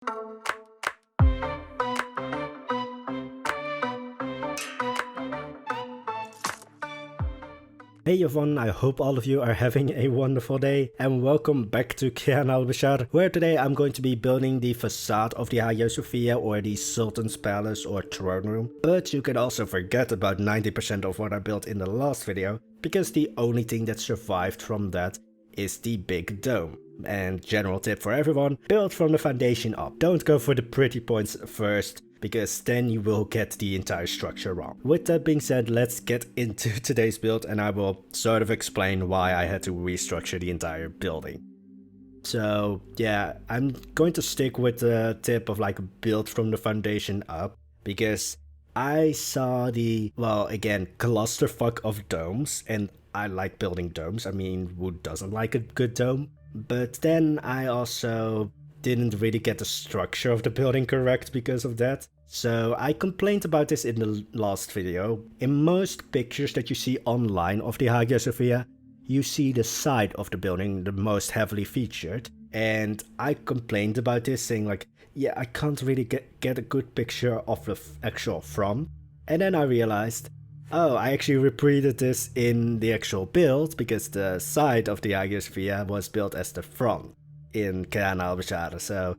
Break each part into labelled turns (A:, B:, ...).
A: Hey everyone, I hope all of you are having a wonderful day and welcome back to Kayan Al-Bashar, where today I'm going to be building the facade of the Hagia Sophia or the Sultan's palace or throne room. But you can also forget about 90% of what I built in the last video, because the only thing that survived from that is the big dome. And general tip for everyone, build from the foundation up. Don't go for the pretty points first, because then you will get the entire structure wrong. With that being said, let's get into today's build and I will sort of explain why I had to restructure the entire building. So yeah, I'm going to stick with the tip of like build from the foundation up, because I saw the, well, again, clusterfuck of domes, and I like building domes. I mean, who doesn't like a good dome? But then I also didn't really get the structure of the building correct because of that. So I complained about this in the last video. In most pictures that you see online of the Hagia Sophia, you see the side of the building the most heavily featured. And I complained about this, saying like, yeah, I can't really get a good picture of the actual front. And then I realized, oh, I actually repeated this in the actual build, because the side of the Hagia Sophia was built as the front in Kayan Al-Bashar, so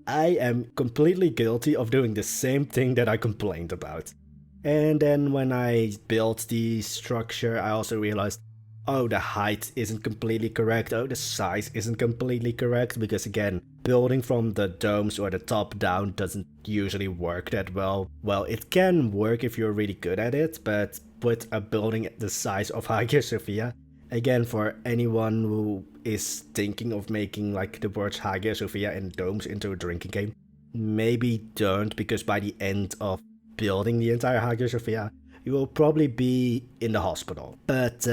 A: I am completely guilty of doing the same thing that I complained about. And then when I built the structure, I also realized, oh, the height isn't completely correct, oh, the size isn't completely correct, because again, building from the domes or the top down doesn't usually work that well. Well, it can work if you're really good at it, but with a building the size of Hagia Sophia, again, for anyone who is thinking of making like the words Hagia Sophia and domes into a drinking game, maybe don't, because by the end of building the entire Hagia Sophia, you will probably be in the hospital. But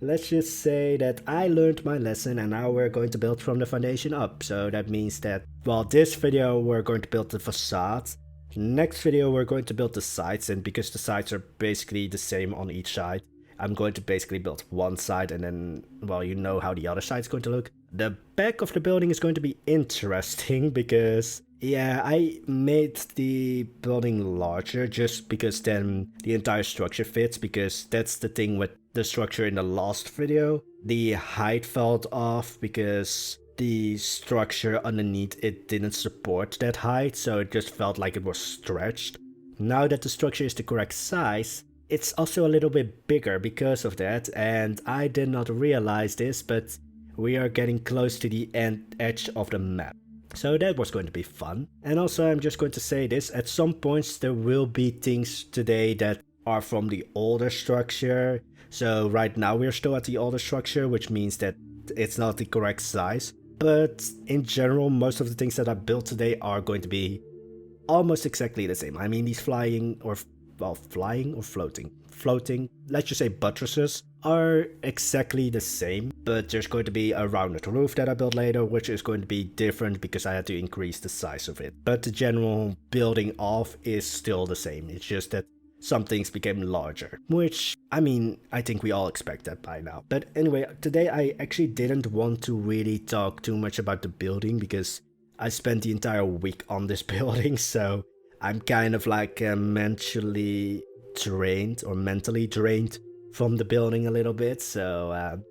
A: let's just say that I learned my lesson and now we're going to build from the foundation up. So that means that, well, this video we're going to build the facade. Next video we're going to build the sides, and because the sides are basically the same on each side, I'm going to basically build one side and then, well, you know how the other side's going to look. The back of the building is going to be interesting because, yeah, I made the building larger just because then the entire structure fits, because that's the thing with the structure in the last video. The height fell off because the structure underneath it didn't support that height, so it just felt like it was stretched. Now that the structure is the correct size, it's also a little bit bigger because of that, and I did not realize this, but we are getting close to the edge of the map. So that was going to be fun. And also I'm just going to say this, at some points there will be things today that are from the older structure. So right now we're still at the older structure, which means that it's not the correct size. But in general, most of the things that I built today are going to be almost exactly the same. I mean, these flying or floating, let's just say buttresses, are exactly the same, but there's going to be a rounded roof that I built later, which is going to be different because I had to increase the size of it. But the general building off is still the same, it's just that some things became larger, which, I mean, I think we all expect that by now. But anyway, today I actually didn't want to really talk too much about the building because I spent the entire week on this building, so I'm kind of like mentally drained from the building a little bit. So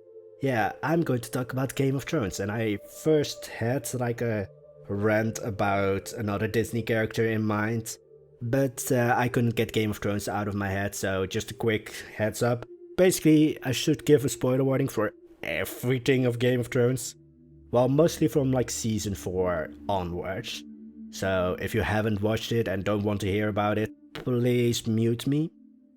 A: yeah, I'm going to talk about Game of Thrones. And I first had like a rant about another Disney character in mind, but I couldn't get Game of Thrones out of my head, so just a quick heads up. Basically, I should give a spoiler warning for everything of Game of Thrones. Well, mostly from like season 4 onwards. So if you haven't watched it and don't want to hear about it, please mute me.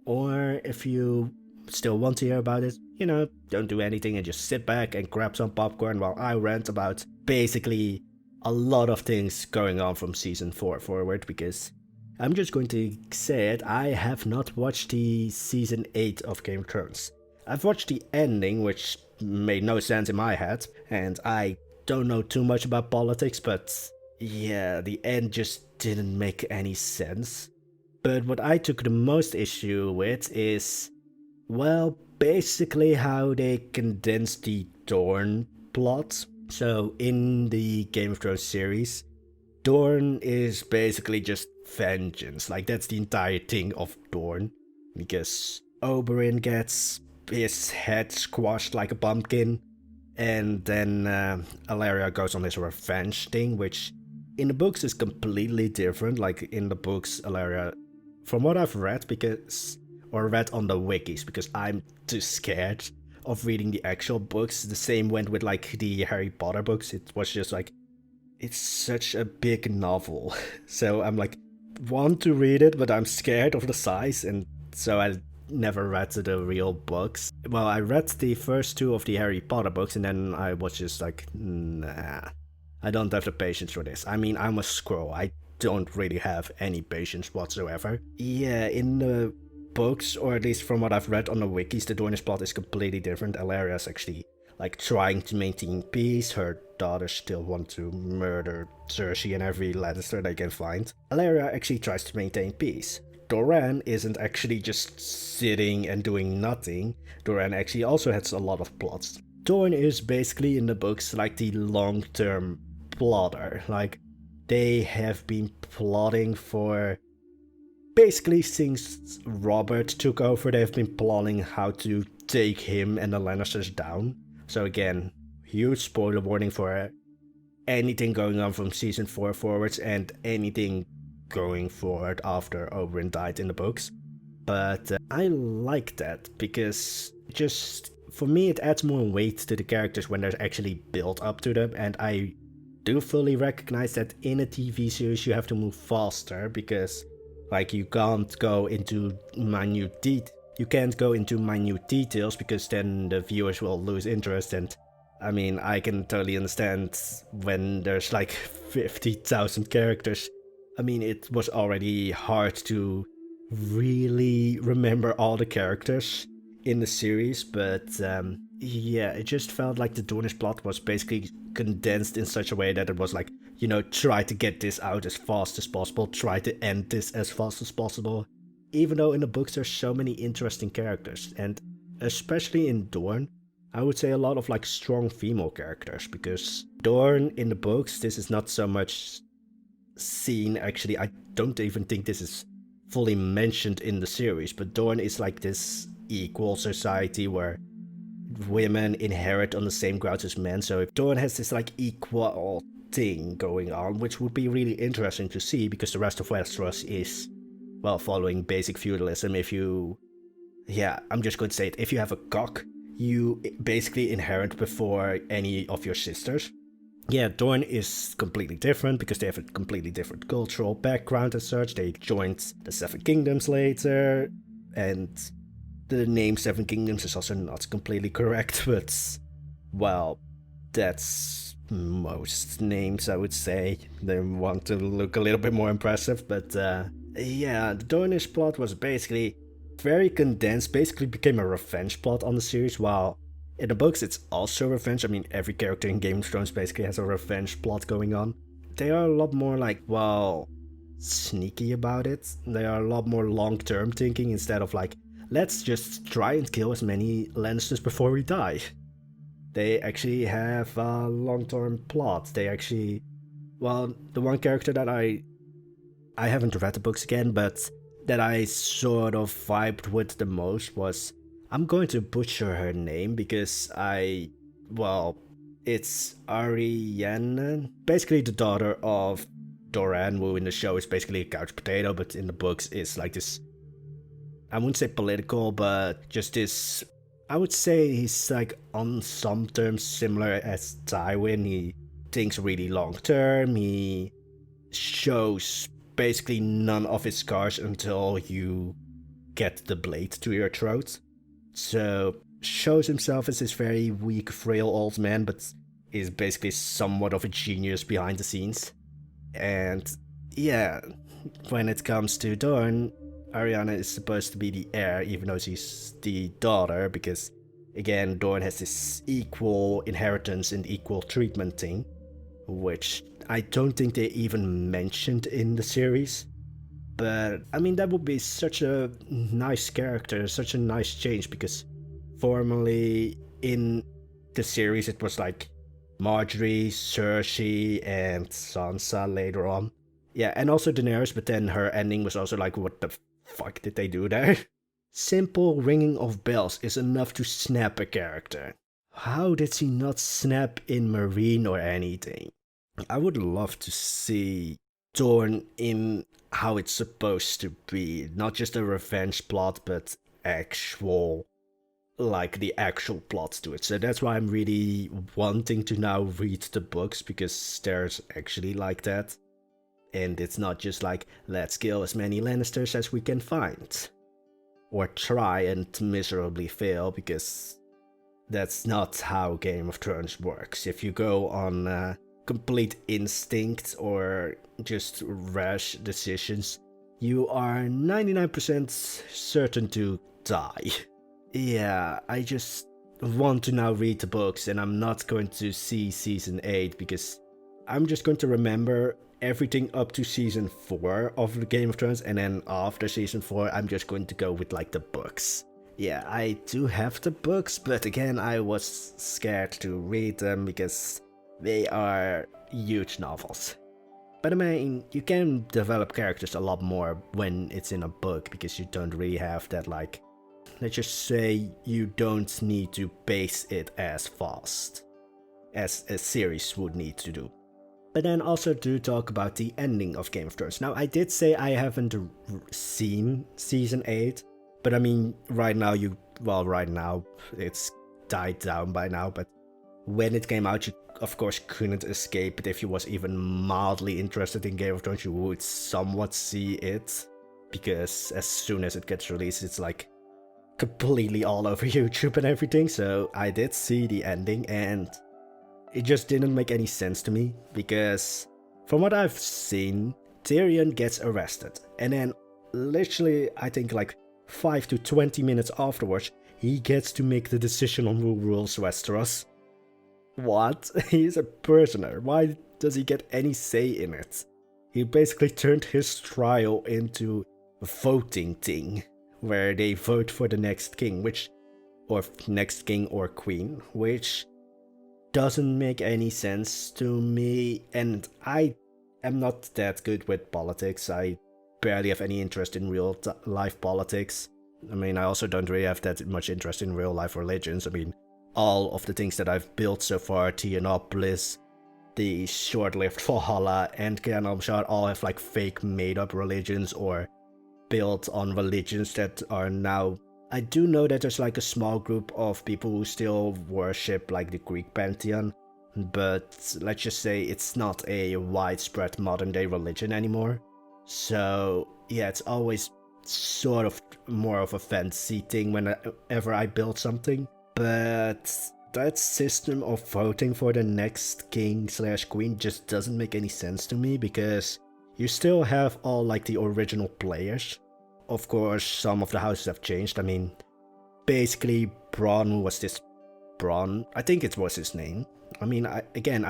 A: Or if you still want to hear about it, you know, don't do anything and just sit back and grab some popcorn while I rant about basically a lot of things going on from season 4 forward, because I'm just going to say it, I have not watched the season 8 of Game of Thrones. I've watched the ending, which made no sense in my head, and I don't know too much about politics, but yeah, the end just didn't make any sense. But what I took the most issue with is, well, basically how they condensed the Dorne plot. So in the Game of Thrones series, Dorn is basically just vengeance. Like, that's the entire thing of Dorn. Because Oberyn gets his head squashed like a pumpkin, and then Alaria goes on his revenge thing, which in the books is completely different. Like, in the books, Alaria, from what I've read, or read on the wikis, because I'm too scared of reading the actual books. The same went with like the Harry Potter books. It was just like, it's such a big novel. So I'm like, want to read it, but I'm scared of the size, and so I never read the real books. Well, I read the first two of the Harry Potter books, and then I was just like, nah, I don't have the patience for this. I mean, I'm a scroll. I don't really have any patience whatsoever. Yeah, in the books, or at least from what I've read on the wikis, the Dornish plot is completely different. Alaria's actually like trying to maintain peace. Her daughters still want to murder Cersei and every Lannister they can find. Alaria actually tries to maintain peace. Doran isn't actually just sitting and doing nothing. Doran actually also has a lot of plots. Dorne is basically in the books like the long-term plotter. Like, they have been plotting for basically since Robert took over. They've been plotting how to take him and the Lannisters down. So again, huge spoiler warning for anything going on from season 4 forwards and anything going forward after Oberyn died in the books. But I like that, because just for me it adds more weight to the characters when there's actually build up to them, and I do fully recognize that in a TV series you have to move faster, because like you can't go into minute details, because then the viewers will lose interest. And I mean, I can totally understand when there's like 50,000 characters. I mean, it was already hard to really remember all the characters in the series, but yeah, it just felt like the Dornish plot was basically condensed in such a way that it was like, you know, try to get this out as fast as possible, try to end this as fast as possible. Even though in the books there's so many interesting characters, and especially in Dorne, I would say a lot of like strong female characters, because Dorne in the books, this is not so much seen. Actually, I don't even think this is fully mentioned in the series, but Dorne is like this equal society where women inherit on the same grounds as men. So if Dorne has this like equal thing going on, which would be really interesting to see, because the rest of Westeros is, well, following basic feudalism. I'm just going to say it, if you have a cock, you basically inherit before any of your sisters. Yeah, Dorne is completely different, because they have a completely different cultural background as such. They joined the Seven Kingdoms later, and the name Seven Kingdoms is also not completely correct, but, well, that's most names, I would say. They want to look a little bit more impressive, but yeah, the Dornish plot was basically very condensed, basically became a revenge plot on the series, while in the books it's also revenge. I mean, every character in Game of Thrones basically has a revenge plot going on. They are a lot more like, well, sneaky about it. They are a lot more long-term thinking, instead of like, let's just try and kill as many Lannisters before we die. They actually have a long-term plot. They actually, well, the one character that I haven't read the books again, but that I sort of vibed with the most was, I'm going to butcher her name because it's Arianne, basically the daughter of Doran, who in the show is basically a couch potato, but in the books is like this, I wouldn't say political, but just this, I would say he's like on some terms similar as Tywin. He thinks really long term, he shows basically none of his scars until you get the blade to your throat. So shows himself as this very weak, frail old man, but is basically somewhat of a genius behind the scenes. And yeah, when it comes to Dorne, Arianna is supposed to be the heir, even though she's the daughter, because again, Dorne has this equal inheritance and equal treatment thing, which I don't think they even mentioned in the series. But I mean, that would be such a nice character, such a nice change, because formerly in the series it was like Marjorie, Cersei, and Sansa later on. Yeah, and also Daenerys, but then her ending was also like, what the fuck did they do there? Simple ringing of bells is enough to snap a character. How did she not snap in Marine or anything? I would love to see Dorne in how it's supposed to be. Not just a revenge plot, but actual, like the actual plots to it. So that's why I'm really wanting to now read the books, because there's actually like that. And it's not just like, let's kill as many Lannisters as we can find. Or try and miserably fail, because that's not how Game of Thrones works. If you go on complete instinct or just rash decisions, you are 99% certain to die. Yeah, I just want to now read the books, and I'm not going to see season 8 because I'm just going to remember everything up to season 4 of the Game of Thrones, and then after season 4 I'm just going to go with like the books. Yeah, I do have the books, but again I was scared to read them because they are huge novels. But I mean, you can develop characters a lot more when it's in a book, because you don't really have that, like, let's just say you don't need to pace it as fast as a series would need to do. But then also do talk about the ending of Game of Thrones. Now, I did say I haven't seen season 8, but I mean, right now it's died down by now, but when it came out, you of course couldn't escape it. If you was even mildly interested in Game of Thrones, you would somewhat see it, because as soon as it gets released, it's like completely all over YouTube and everything. So I did see the ending, and it just didn't make any sense to me, because from what I've seen, Tyrion gets arrested, and then literally I think like 5 to 20 minutes afterwards, he gets to make the decision on who rules Westeros. What? He's a prisoner. Why does he get any say in it? He basically turned his trial into a voting thing, where they vote for the next king, or next king or queen, which doesn't make any sense to me. And I am not that good with politics. I barely have any interest in real life politics. I mean, I also don't really have that much interest in real life religions. I mean, all of the things that I've built so far, Tianopolis, the short-lived Valhalla, and Kayan Al-Bashar, all have like fake made-up religions or built on religions that are now... I do know that there's like a small group of people who still worship like the Greek pantheon, but let's just say it's not a widespread modern-day religion anymore. So yeah, it's always sort of more of a fantasy thing whenever I build something. But that system of voting for the next king/queen just doesn't make any sense to me, because you still have all like the original players. Of course, some of the houses have changed. I mean, basically Bronn was this... Bronn, I think it was his name. I mean, I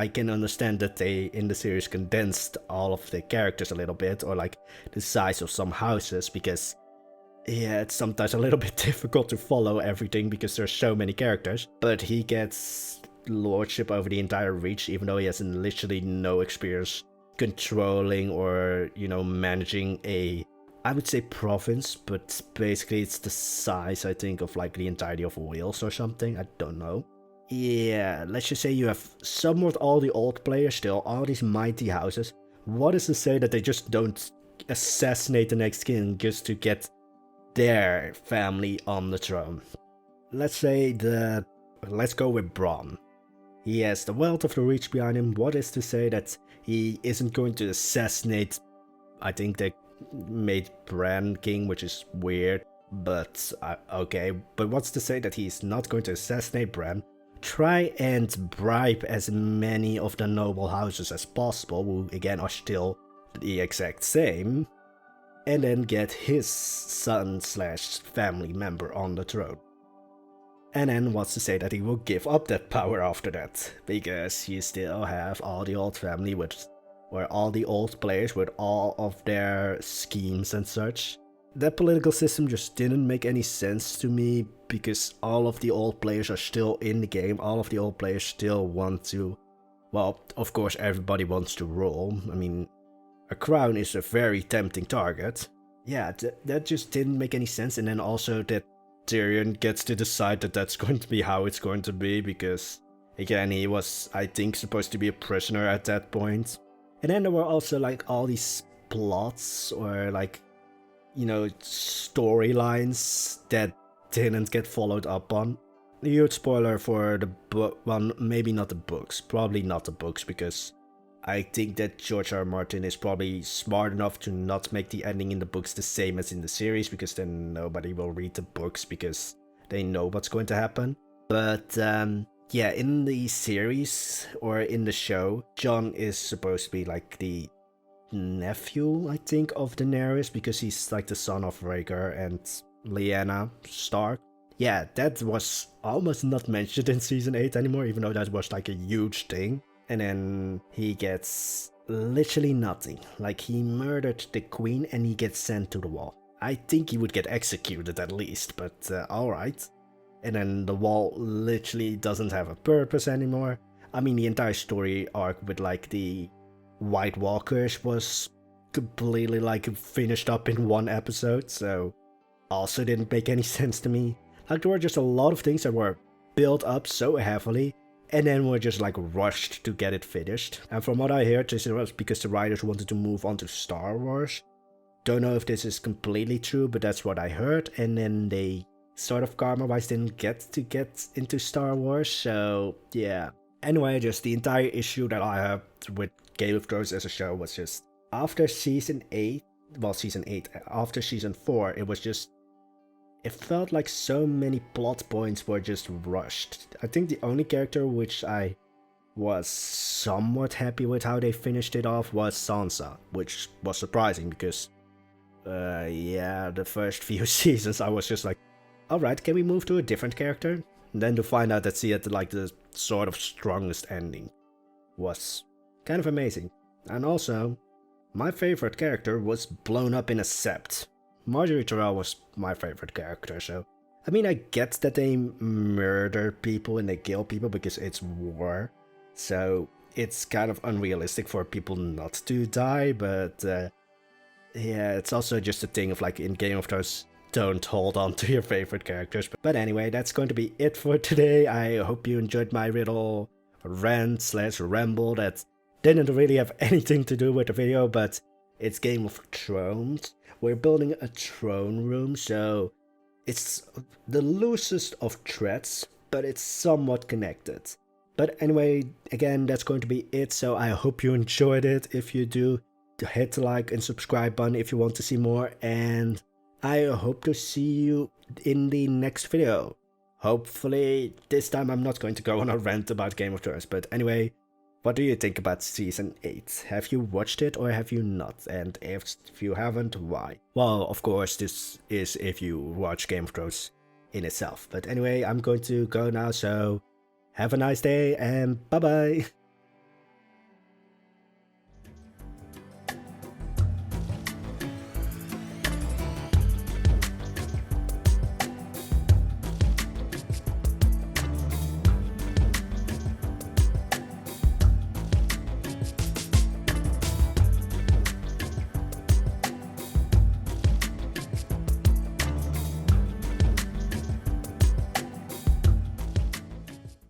A: can understand that they in the series condensed all of the characters a little bit, or like the size of some houses, because yeah, it's sometimes a little bit difficult to follow everything because there's so many characters. But he gets lordship over the entire Reach, even though he has literally no experience controlling or, you know, managing a, I would say, province, but basically it's the size, I think, of like the entirety of Wales or something. I don't know. Yeah, let's just say you have somewhat all the old players still, all these mighty houses. What is to say that they just don't assassinate the next king just to get their family on the throne? Let's go with Bronn. He has the wealth of the Reach behind him. What is to say that he isn't going to assassinate... I think they made Bran king, which is weird, but okay. But what's to say that he's not going to assassinate Bran? Try and bribe as many of the noble houses as possible, who again are still the exact same, and then get his son/family member on the throne. And then what's to say that he will give up that power after that, because you still have all the old family or all the old players with all of their schemes and such. That political system just didn't make any sense to me, because all of the old players are still in the game, all of the old players still want to well, of course everybody wants to rule. I mean, a crown is a very tempting target. Yeah, that just didn't make any sense. And then also that Tyrion gets to decide that that's going to be how it's going to be, because again, he was, I think, supposed to be a prisoner at that point. And then there were also like all these plots or like, you know, storylines that didn't get followed up on. A huge spoiler for the book, well, maybe not the books, probably not the books, because I think that George R. R. Martin is probably smart enough to not make the ending in the books the same as in the series, because then nobody will read the books because they know what's going to happen. But yeah, in the series or in the show, Jon is supposed to be like the nephew, I think, of Daenerys, because he's like the son of Rhaegar and Lyanna Stark. Yeah, that was almost not mentioned in season 8 anymore, even though that was like a huge thing. And then he gets literally nothing. Like, he murdered the queen and he gets sent to the wall. I think he would get executed at least, but alright. And then the wall literally doesn't have a purpose anymore. I mean, the entire story arc with like the White Walkers was completely like finished up in one episode, so also didn't make any sense to me. Like, there were just a lot of things that were built up so heavily and then were just like rushed to get it finished. And from what I heard, this was because the writers wanted to move on to Star Wars. Don't know if this is completely true, but that's what I heard. And then they sort of karma-wise didn't get into Star Wars, so yeah. Anyway, just the entire issue that I have with Game of Thrones as a show was just after season 8, after season 4, it was just, it felt like so many plot points were just rushed. I think the only character which I was somewhat happy with how they finished it off was Sansa, which was surprising because, yeah, the first few seasons I was just like, alright, can we move to a different character? And then to find out that she had like the sort of strongest ending was kind of amazing. And also, my favorite character was blown up in a sept. Marjorie Tyrell was my favorite character, so I mean, I get that they murder people and they kill people because it's war, so it's kind of unrealistic for people not to die, but yeah, it's also just a thing of like in Game of Thrones, don't hold on to your favorite characters. But anyway, that's going to be it for today. I hope you enjoyed my little rant/ramble that didn't really have anything to do with the video, but it's Game of Thrones. We're building a throne room, so it's the loosest of threads, but it's somewhat connected. But anyway, again, that's going to be it, so I hope you enjoyed it. If you do, hit the like and subscribe button if you want to see more, and I hope to see you in the next video. Hopefully, this time I'm not going to go on a rant about Game of Thrones, but anyway, what do you think about season 8? Have you watched it or have you not? And if you haven't, why? Well, of course, this is if you watch Game of Thrones in itself. But anyway, I'm going to go now, so have a nice day and bye bye!